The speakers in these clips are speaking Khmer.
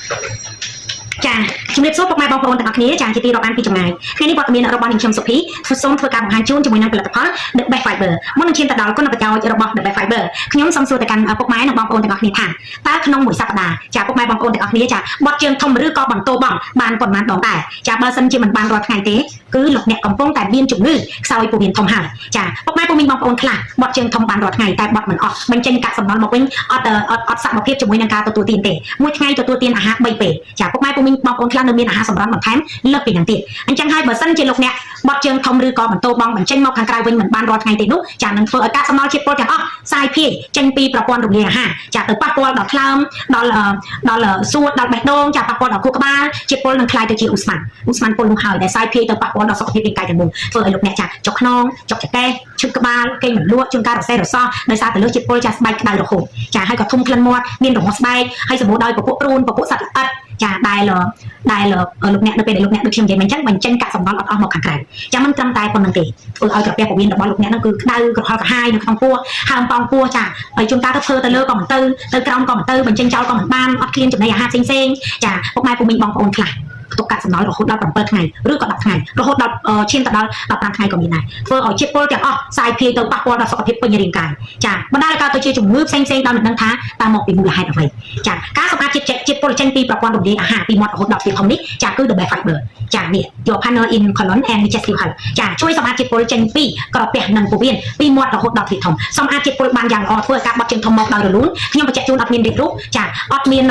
ចាជំរាបសួរពុកម៉ែបងប្អូនទាំងអស់គ្នាចាជាទីរាប់អានពីចម្ងាយថ្ងៃនេះវត្តមានរបស់នាងខ្ញុំសុភីសូមធ្វើការបង្ហាញជូនជាមួយនឹងផលិតផល The Best Fiber មុននឹងឈានទៅដល់គុណប្រយោជន៍របស់ The Best Fiber ខ្ញុំសូមសួរទៅកាន់ពុកម៉ែនិងបងប្អូនទាំងអស់គ្នាថាតើក្នុងមួយសប្តាហ៍ចាពុកម៉ែបងប្អូនទាំងអស់គ្នាចាបត់ជើងធំឬក៏បន្ទោបងបានប៉ុន្មានដងដែរចាបើសិនជាមិនបានរាល់ថ្ងៃទេគឺលោកអ្នកកំពុងតែមានជំងឺខ្សោយពោះវៀនធំហើយចាពុកម៉ែពុំមីងបងប្អូនខ្លះបត់ជើងធំបានរាល់ថ្ងៃតែបត់មិនអស់បញ្ចេញកាកសំណល់មកវិញអត់សមភាពជាមួយនឹងការទទួលទានទេមួយថ្ងៃទទួលទានអាហារ3ពេលចាពុកម៉ែពុំមីងបងប្អូនខ្លះនៅមានអាហារសម្រន់បន្ថែមលើសពីនឹងទៀតអញ្ចឹងហើយបើសិនជាលោកអ្នកបត់ជើងធំឬក៏បន្ទោបងបញ្ចេញមកខាងក្រៅវិញមិនបានរាល់ថ្ងៃទេនោះចានឹងធ្វើឲ្យកាកសំណល់ជាតិពុលទាំងអស់សាយភាយចេញពីប្រព័ន្ធរំលាយអាហារចាទៅប៉ះពាល់ដល់ថ្លើមដល់សួតដល់បេះដូងចាប៉ះពាល់ដល់ខួរក្បាលជាតិពុលនឹងคล้ายទៅជាឧស្ម័នពុលនោះហើយដែលសាយភាយទៅប៉ះពាល់ដល់សុខភាពរាងកាយទាំងមូលធ្វើឲ្យលោកអ្នកចាចុកខ្នងចុកចង្កេះឈឺក្បាលគេងមិនលក់ជួនកាលរសេះរសោះដោយសារតែលើជាតិពុលចាស្បែកក្តៅរហូតចាហើយក៏ធំក្លិនមាត់មានរមាស់ស្បែកហើយសម្បូរដោយពពួកព្រូនពពួកសត្វល្អិតចាដែលលោកអ្នកនៅពេលដែលលោកអ្នកដូចខ្ញុំនិយាយមិនចឹងបញ្ចេញកាកសំណល់អត់អស់មកខាងក្រៅចាំមិនត្រឹមតែប៉ុណ្្នឹងទេធ្វើឲ្យក្រពះពោះវៀនរបស់លោកអ្នកហ្នឹងគឺក្តៅក្រហល់ក្រហាយនៅក្នុងពោះហើមប៉ោងពោះចាហើយជួនកាលទៅធ្វើទៅលើក៏មិនទៅក្រោមក៏មិនទៅបញ្ចេញចោលក៏មិនបានអត់ឃ្លានចំណីអាហារផ្សេងចាពុកម៉ែពុំមីងបងប្អូនខ្លះទុកកាកសំណល់រហូតដល់7ថ្ងៃឬក៏10ថ្ងៃរហូតដល់ឈានទៅដល់15ថ្ងៃក៏មានដែរធ្វើឲ្យជាតិពុលទាំងអស់សាយភាយទៅប៉ះពាល់ដល់សុខភាពពេញរាងកាយចាបណ្ដាលឲ្យកើតទៅជាជំងឺផ្សេងដោយមិនដឹងថាតើមកពីមូលហេតុអ្វីចាការសម្អាតជាតិពុលចេញពីប្រព័ន្ធរំលាយអាហារពីមាត់រហូតដល់ទ្វារធំនេះចាគឺ The Best Fiber ចានេះ Your Partner in Colon and Digestive Health ចាជួយសម្អាតជាតិពុលចេញពីក្រពះនិងពោះវៀនពីមាត់រហូតដល់ទ្វារធំសម្អាតជាតិពុលបានយ៉ាងល្អធ្វើឲ្យការបត់ជើងធំមកដោយរលូនខ្ញុំបញ្ជាក់ជូនអត់មានរាគរូសចាអត់មាន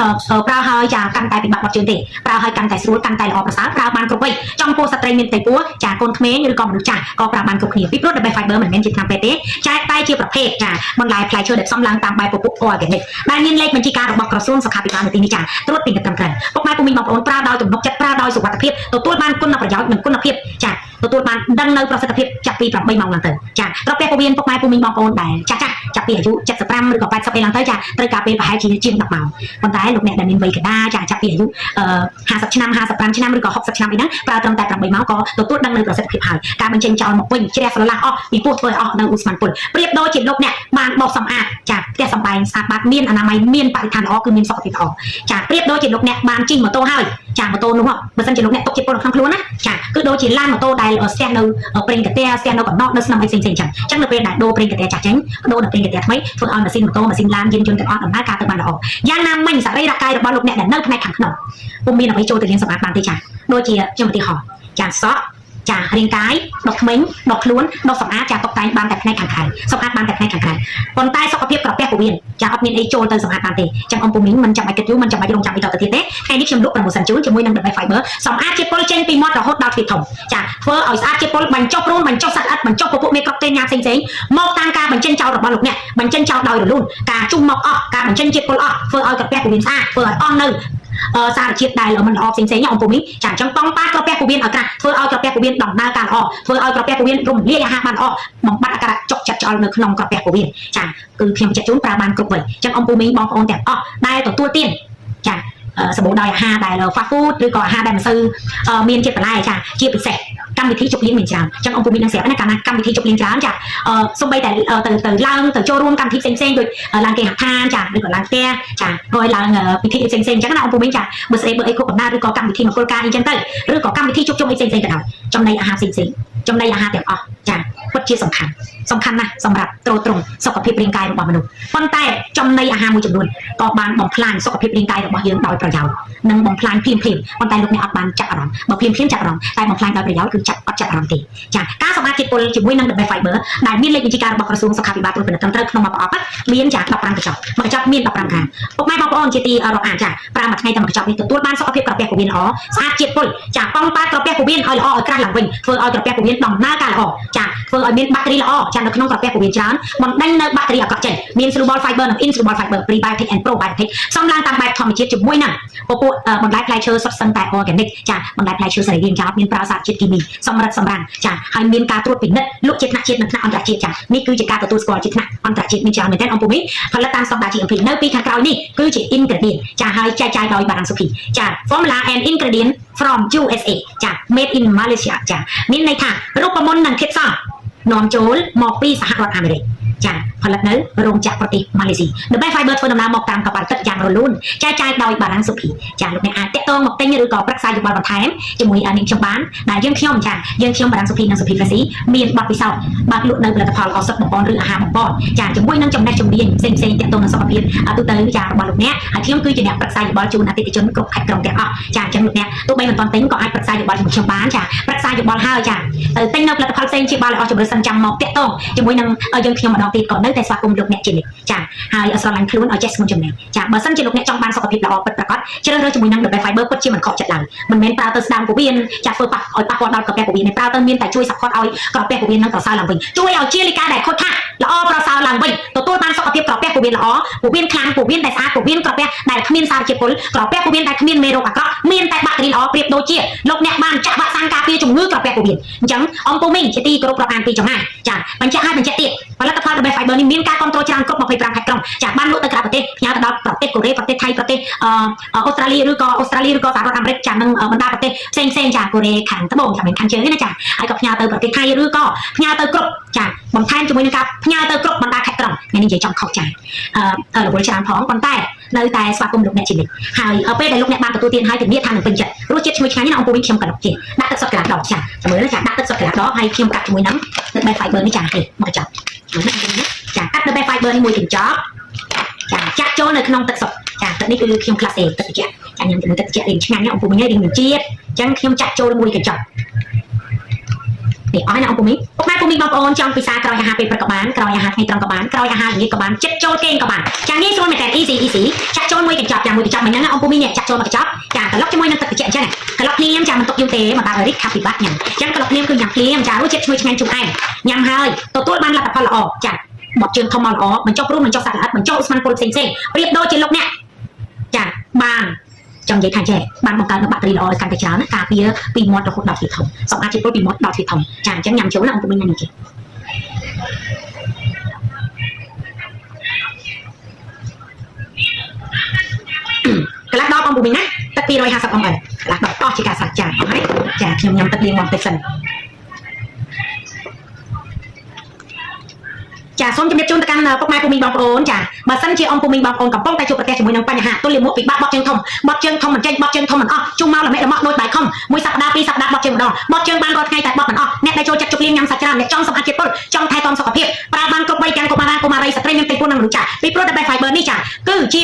ប្រើហើយចាកាន់តែពិបាកបត់ជើងទេប្រើហើយកាន់តែស្រួលកាន់តែល្អប្រសើរប្រើបានគ្រប់វ័យចំពោះស្ត្រីមានផ្ទៃពោះចាកូនក្មេងឬក៏មនុស្សចាស់ក៏ប្រើបានគ្រប់គ្នាពីព្រោះ The Best Fiber មិនមែនជាថ្នាំពេទ្យទេចាតែជាប្រភេទចាបន្លែផ្លែឈើដែលផ្សំឡើងតាមបែបពពុះ organic ដែលមានលេខបញ្ជីការរបស់ក្រសួងសុខាភិបាលនៅទីនេះចាត្រួតពិនិត្យត្រឹមត្រូវពុកម៉ែពុំមីងបងប្អូនប្រើដោយទំនុកចិត្តប្រើដោយសុវត្ថិភាពទទួលបានគុណប្រយោជន៍និងគុណភាពចាទទួលបានដឹងនៅប្រសិទ្ធភាពចាប់ពី8ម៉ោងឡើងទៅចាក្រពះពោះវៀនពុកម៉ែពុំមីងបងប្អូនដែលចាស់ចាប់ពីអាយុ75ឬក៏80ពេលឡើងទៅចាត្រូវការពេលប្រហែលជាជាង10ម៉ោងប៉ុន្តែលោកអ្នកដែលមានវ័យកណ្ដាលចាចាប់ពីអាយុ50ឆ្នាំ55ឆ្នាំឬក៏60ឆ្នាំអីហ្នឹងប្រើត្រឹមតែ8ម៉ោងក៏ទទួលដឹងនៅប្រសិទ្ធភាពហើយការបញ្ចេញចោលមកវិញជ្រះស្រឡះអស់ពីពោះធ្វើឲ្យអស់នៅឧស្ម័នពុលប្រៀបដូចជាលោកអ្នកបានបោសសម្អាតចាផ្ទះសម្បែងស្អាតបាតមានអនាម័យមានបរិស្ថានល្អគឺមានសុខភាពល្អចាប្រៀបដូចជាលោកអ្នកបានជិះម៉ូតូហើយចាម៉ូតូនោះបើសិនជាលោកអ្នកទុកជាតិពុលក្នុងខ្លួនណាចាគឺដូចជាឡានម៉ូតូដែលស្ទះនៅប្រេងកាទះស្ទះនៅកណ្ដោនៅស្នឹមអីផ្សេងៗចឹងនៅពេលដែលដូរប្រេងកាទះចាស់ចេញដូរដល់ប្រេងកាទះថ្មីធ្វើឲ្យម៉ាស៊ីនម៉ូតូម៉ាស៊ីនឡានយានយន្តទាំងអស់ដំណើរការទៅបានល្អយ៉ាងណាមិញសរីរៈកាយរបស់លោកអ្នកដែលនៅផ្នែកខាងក្នុងពុំមានអ្វីចូលទៅលាងសម្អាតបានទេចាដូចជាខ្ញុំឧទាហរណ៍ចាសក់ចារាងកាយដុសធ្មេញដុសខ្លួនដុសសម្អាតចាតុបតែងបានតែផ្នែកខាងក្រៅសម្អាតបានតែផ្នែកខាងក្រៅប៉ុន្តែសុខភាពក្រពះពោះវៀនចាអត់មានអីចូលទៅសម្អាតបានទេចឹងអំពុំមីងមិនចាំបាច់គិតយូរមិនចាំបាច់រងចាំអីតទៅទៀតទេថ្ងៃនេះខ្ញុំលក់ promotion ជូនជាមួយនឹង The Best Fiber សម្អាតជាតិពុលចេញពីមាត់រហូតដល់ទ្វារធំចាធ្វើឲ្យស្អាតជាតិពុលបញ្ចុះព្រូនបញ្ចុះសត្វល្អិតបញ្ចុះពពួកមេក្រូបតេញ៉ាផ្សេងមកតាមការបញ្ចេញចោលរបស់លោកអ្នកបញ្ចេញចោលដោយរលូនការជុំមកអស់ការបញ្ចេញជាតិពុលអស់ធ្វើឲ្យក្រពះពោះវៀនស្អាតធ្វើឲ្យអស់នៅសារជាតិដែលមិនល្អផ្សេងៗអំពុំនេះចាអញ្ចឹងប៉ងប៉ាក្រពះពោះវៀនឲ្យក្រាស់ធ្វើឲ្យក្រពះពោះវៀនដំណើរការល្អធ្វើឲ្យក្រពះពោះវៀនរំលាយអាហារបានល្អបំបត្តិអាការៈចុកចិត្តឆ្អល់នៅក្នុងក្រពះពោះវៀនចាគឺខ្ញុំចាក់ជូនប្រើបានគ្រប់វ័យអញ្ចឹងអំពុំមីងបងប្អូនទាំងអស់ដែលទទួលទានចាសម្បូរដោយអាហារដែល fast food ឬក៏អាហារដែលមិនសូវមានជាតិបន្លែចាជាពិសេសកម្មវិធីជប់លៀងមានច្រើនអញ្ចឹងអំពុំមីងនឹងស្រាប់ណាកាលណាកម្មវិធីជប់លៀងច្រើនចាសូម្បីតែទៅឡើងទៅចូលរួមកម្មវិធីផ្សេងៗដូចឡើងគេហដ្ឋានចាឬក៏ឡើងផ្ទះចារួយឡើងពិធីផ្សេងៗអញ្ចឹងណាអំពុំមីងចាបើស្អីបើអីគ្រប់កំណត់ឬក៏កម្មវិធីមង្គលការអីអញ្ចឹងទៅឬក៏កម្មវិធីជួបជុំអីផ្សេងៗក៏ដោយចំណីអាហារផ្សេងៗចំណីអាហារទាំងអស់ចាពិតជាសំខាន់ណាស់សម្រាប់ទ្រទ្រង់សុខភាពរាងកាយរបស់មនុស្សប៉ុន្តែចំណីអាហារមួយចំនួនក៏បានបំផ្លាញសុខភាពរាងកាយរបស់យើងដោយប្រយោជន៍និងបំផ្លាញភ្លាមប៉ុន្តែលោកអ្នកអត់បានចាប់អារម្មណ៍បើភ្លាមចាប់អារម្មណ៍តែបំផ្លាញដោយប្រយោជន៍គឺអត់ចាប់អារម្មណ៍ទេចាការសម្អាតជាតិពុលជាមួយនឹង The Best Fiber ដែលមានលេខបញ្ជីការរបស់ក្រសួងសុខាភិបាលត្រួតពិនិត្យត្រឹមត្រូវក្នុងមួយប្រអប់មានចា15កញ្ចប់មួយកញ្ចប់មាន15ខាងពុកម៉ែបងប្អូនជាទីរាប់អានចាប្រើមួយថ្ងៃតែមួយកញ្ចប់នេះទទួលបានសុខភាពក្រពះពោះវៀនល្អស្អាតជាតិពុលចាប៉ងប៉ាក្រពះពោះវៀនឲ្យល្អឲ្យក្រាស់ឡើងវិញធ្វើឲ្យក្រពះពោះវៀនដំណើរការល្អចាធ្វើឲ្យមានបាក់តេរីល្អចានៅក្នុងក្រពះពោះវៀនច្រើនបណ្ដេញនៅបាក់តេរីអាក្រក់ចេញមាន Soluble Fiber និង Insoluble Fiber Prebiotic and Probiotic សំឡើងតាមបែបធម្មជាតិជាមួយនឹងពពួកបន្លែផ្លែឈើសុទ្ធសឹងតែ organic ចាបន្លែផ្លែឈើសរីរាង្គចាមានប្រើសារជាតិគីមីសម្រិតសម្រាំងចាហើយមានការត្រួតពិនិត្យលក់ជាថ្នាក់ជាតិនិងថ្នាក់អន្តរជាតិចានេះគឺជាការទទួលស្គាល់ជាថ្នាក់អន្តរជាតិមានច្រើនមែនទែនអំពុំនេះផលិតតាមស្តង់ដារ GMP នៅពីខាងក្រោយនេះគឺជា ingredient ចាហើយចែកចាយដោយបារាំងសុភីចា formula and ingredient from USA ចា made in Malaysia ចាមានន័យថារូបមន្តនិងធាតុផ្សំនាំចូលមកពីសហរដ្ឋអាមេរិកចាផល ផលិតនៅរោងចក្រប្រទេសម៉ាឡេស៊ី The Best Fiber ធ្វើដំណើរមកតាមកប៉ាល់ទឹកយ៉ាងរលូនចែកចាយដោយបារាំងសុភីចាលោកអ្នកអាចតាក់ទងមកទិញឬក៏ប្រឹក្សាយោបល់បន្ថែមជាមួយនាងខ្ញុំបានដែលយើងខ្ញុំចាយើងខ្ញុំបារាំងសុភីនិងសុភីហ្វេស៊ីមានបទពិសោធន៍បើកលក់នៅផលិតផលឱសថបំពន់ឬអាហារបំពន់ចាជាមួយនឹងចំណេះជំនាញផ្សេងៗតាក់ទងនឹងសុខភាពទូទៅចារបស់លោកអ្នកហើយខ្ញុំគឺជាអ្នកប្រឹក្សាយោបល់ជូនអតិថិជនគ្រប់ខេត្តក្រុងទាំងអស់ចាអញ្ចឹងលោកអ្នកទោះបីមិនទាន់ទិញក៏អាចប្រឹក្សាយោបល់ជាមួយខ្ញុំបានចាប្រឹក្សាយោបល់ហើយចាទៅទិញនៅផលិតផលផ្សេងជាបាលឲ្យអស់ជម្រើសសិនចាំមកតាក់ទងជាមួយនឹងយើងខ្ញុំម្ដងទៀតក៏នៅតែស្វាគមន៍លោកអ្នកជានិច្ចចាហើយស្រឡាញ់ខ្លួនឲ្យចេះស្ងួនចំណេញចាបើសិនជាលោកអ្នកចង់បានសុខភាពល្អពិតប្រាកដជ្រើសរើសជាមួយនឹង The Best Fiber ពិតជាមិនខកចិត្តឡើយមិនមែនប្រើទៅស្ដាំពោះវៀនចាធ្វើប៉ះឲ្យប៉ះពាល់ដល់ក្រពះពោះវៀនប្រើទៅមានតែជួយ support ឲ្យក្រពះពោះវៀននឹងប្រសើរឡើងវិញជួយឲ្យជាលិកាដែលខូចខាតល្អប្រសើរឡើងវិញទទួលបានសុខភាពក្រពះពោះវៀនល្អពោះវៀនខ្លាំងពោះវៀនដែលស្អាតពោះវៀនក្រពះដែលគ្មានសារជាតិពុលក្រពះពោះវៀនដែលគ្មានមេរោគអាក្រក់មានតែបាក់តេរីល្អប្រៀបដូចជាលោកអ្នកបានចាក់វ៉ាក់សាំងការពារជំងឺក្រពះពោះវៀនអញ្ចឹងអង្គពូមីងជាទីគោរពរាប់អានពីចម្ងាយចាបញ្ជាក់ឲ្យបញ្ជាក់ទៀតផលិតផល The Best Fiber នេះមានការគ្រប់គ្រងច្រើនគ្រប់25ខេត្តក្រុងចាបានលក់ទៅក្រៅប្រទេសផ្ញើទៅដល់ប្រទេសកូរ៉េប្រទេសថៃប្រទេសអូស្ត្រាលីឬក៏សហរដ្ឋអាមេរិកចានឹងបណ្ដាប្រទេសផ្សេងចាកូរ៉េខាងត្បូងចាមិនខាងជើងទេណាចាហើយក៏ផ្ញើទៅប្រទេសថៃឬក៏ផ្ញើទៅគ្រប់ចាបន្ថែមជាមួយនឹងការផ្ញើទៅគ្រប់បណ្ដាខេត្តក្រុងថ្ងៃនេះនិយាយចំខុសចារវល់ច្រើនផងប៉ុន្តែនៅតែស្វាគមន៍លោកអ្នកជានិច្ចហើយពេលដែលលោកអ្នកបានទទួលទានហើយធានាថានឹងពេញចិត្តរសជាតិឈ្ងុយឆ្ងាញ់ណាស់អង្គពូវិញខ្ញុំក៏លោកជាដាក់ទឹកសុទ្ធកន្លះដបចាមើលចាដាក់ទឹកសុទ្ធកន្លះដបហើយខ្ញុំកាត់ជាមួយនឹង The Best Fiber នេះចាហេមកចាប់ចាកាត់ The Best Fiber នេះមួយកញ្ចប់ចាចាក់ចូលនៅក្នុងទឹកសុទ្ធចាទឹកនេះគឺខ្ញុំក្លាសេទឹកត្រជាក់ចាញ៉ាំជាមួយទឹកត្រជាក់រៀងឆ្ងាញ់ណាស់អង្គពូវិញរៀងមានជាតិអញ្ចឹងខ្ញុំចាក់ចូលមួយកញ្ចប់នេះអស់ណាអង្គពូមីពុកម៉ែពូមីបងប្អូនចង់ពិសាក្រោយអាហារពេលព្រឹកក៏បានក្រោយអាហារថ្ងៃត្រង់ក៏បានក្រោយអាហារល្ងាចក៏បានចិត្តចូលគេងក៏បានចាងាយស្រួលមែនតើ easy ចាក់ចូលមួយកញ្ចប់ចាមួយកញ្ចប់មិញហ្នឹងអង្គពូមីនេះចាក់ចូលមួយកញ្ចប់ចាក្លុកជាមួយនឹងទឹកត្រជាក់អញ្ចឹងក្លុកភ្លាមចាមិនទុកយូរទេមកតារិចខាប់ពិបាកញ៉ាំអញ្ចឹងក្លុកភ្លាមគឺញ៉ាំភ្លាមចារសជាតិឈ្ងុយឆ្ងាញ់ជុំឯងញ៉ាំហើយទទួលបានលទ្ធផលល្អចាបត់ជើងធំមកល្អបញ្ចុះព្រោះបញ្ចុះសត្វល្អិតបញ្ចុះឧស្ម័នពុលផ្សេងប្រៀបដូចជាលោកអ្នកចាបានចង់និយាយថាចេះបានបង្កើតនៅបាក់តេរីល្អឲ្យកាន់តែច្រើនណាការពារពីមាត់រហូតដល់ទ្វីធំសម្អាតជាតិពុលពីមាត់ដល់ទ្វីធំចាអញ្ចឹងញ៉ាំចូលណាអង្គពុំញ៉ាំនេះចេះកន្លះដបអង្គពុំណាទឹក250អង្អែលកន្លះដបអស់ជាការសាច់ចាអស់ហើយចាខ្ញុំញ៉ាំទឹកលាងមកតិចសិនចាសូមជម្រាបជូនទៅកាន់ពុកម៉ែពូមីងបងប្អូនចាបើសិនជាអង្គពូមីងបងប្អូនកំពុងតែជួបប្រទះជាមួយនឹងបញ្ហាទល់លាមកពិបាកបត់ជើងធំមិនចេញបត់ជើងធំមិនអស់ជុំមកល្មិចល្មក់ដូចបាយខំមួយសប្តាហ៍ពីរសប្តាហ៍បត់ជើងម្ដងបត់ជើងបានរាល់ថ្ងៃតែបត់មិនអស់អ្នកដែលចូលចិត្តជប់លៀងញ៉ាំសាច់ច្រើនអ្នកចង់សម្អាតជាតិពុលចង់ថែទាំសុខភាពប្រើបានគ្រប់វ័យទាំងកុមារីស្ត្រីមានពេលពុលនិងមនុស្សចាស់ពីព្រោះតែ Best Fiber នេះចាគឺជា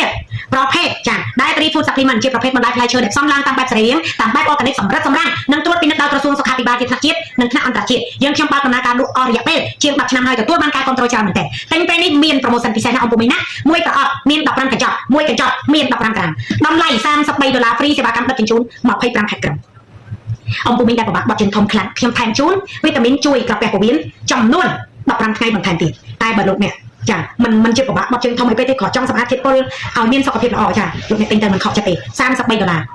ប្រភេទចា Dietary Food Supplement ជាប្រភេទបន្លែផ្លែឈើដែលផ្សំឡើងតាមបែបសរីរាង្គតាមបែប Organic សម្រិតសម្រាំងនិងត្រួតពិនិត្យដោយក្រសួងសុខាភិបាលជាថ្នាក់ជាតិនិងថ្នាក់អន្តរជាតិយើងខ្ញុំបើកដំណើរការលក់អស់រយៈពេលជាង10ឆ្នាំហើយទទួលបានការគ្រប់គ្រងច្រើនមែនទែនតែពេលនេះមានប្រូម៉ូសិនពិសេសណាអង្គពុំមីណាមួយប្រអប់មាន15កញ្ចប់មួយកញ្ចប់មាន15ក្រាមតម្លៃ$33ហ្វ្រីសេវាកម្មដឹកជញ្ជូន25ខេត្តក្រុងអង្គពុំមីដែលប្របាក់បត់ជើងធំខ្លាំងខ្ញុំថែមជូនវីតាមីនជួយក្រពះពោះវៀនចំនួន15ថ្ងៃបន្ថែមទៀតតែបើលោកអ្នកចាมันជាប្របាក់បត់ជើងធំឲ្យពេកទេគ្រាន់ចង់សម្អាតជាតិពុលឲ្យមានសុខភាពល្អចាលោកអ្នកទិញទៅមិនខកចិត្តទេ$33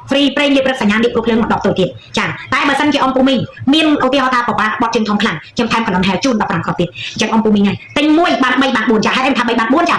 ហ្វ្រីប្រេងលាបរឹតសញ្ញាលាបព្រោះភ្លើងមក10ទៅទៀតចាតែបើសិនជាអង្គពុំមីមានឧទាហរណ៍ថាប្របាក់បត់ជើងធំខ្លាំងខ្ញុំថែមកំណត់ហែជូន15គ្រាប់ទៀតអញ្ចឹងអង្គពុំមីថ្ងៃទិញ1បាន3បាន4ចាហេតុអីថា3បាន4ចា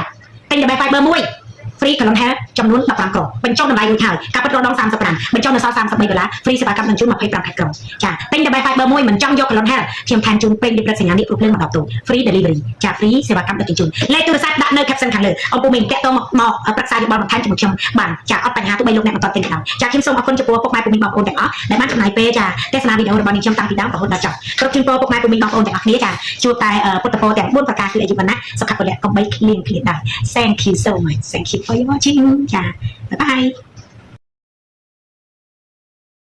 ទិញ The Best Fiber 1 free កន្លងហែចំនួន15គ្រាប់បញ្ចុះតម្លៃរួចហើយការពិតរដង35បញ្ចុះនៅសល់$33 free សេវាកម្មនឹងជូន25ខេត្តក្រុងចាទិញ The Best Fiber 1មិនចង់យកកន្លងហែខ្ញុំថែមជូនពេញលាបរឹតសញ្ញានេះព្រោះភ្លើងមក10ទូ free delivery ចា free សេវាកម្មដឹកជញ្ជូនលេខទូរស័ព្ទដាក់នៅ caption ខាងលើអង្គពុំមីតាក់ទងមកប្រឹក្សាយោបល់បន្ថែមជាមួយខ្ញុំបានចាអត់បញ្ហាទោះបីលោកអ្នកមិនទាន់ទិញក៏ដោយចាខ្ញុំសូមអរគុណចំពោះពុកម៉ែពុកមីបងប្អូនទាំងអស់ដែលបានចំណាយពេលចាទស្សនាវីដេអូរបស់នេះខ្ញុំតាំងពីដើមរហូតដល់ចប់គ្រប់ជូនពរពុកម៉ែពុកមីបងប្អូនទាំងអស់គ្នាចាជួបតែពុទ្ធពរទាំង4ប្រការគឺអាយុវណ្ណៈសុខៈពលៈកំបីគ្លៀងគ្លៀងដែរ Thank you so much. Thank you for watching. ចា Bye bye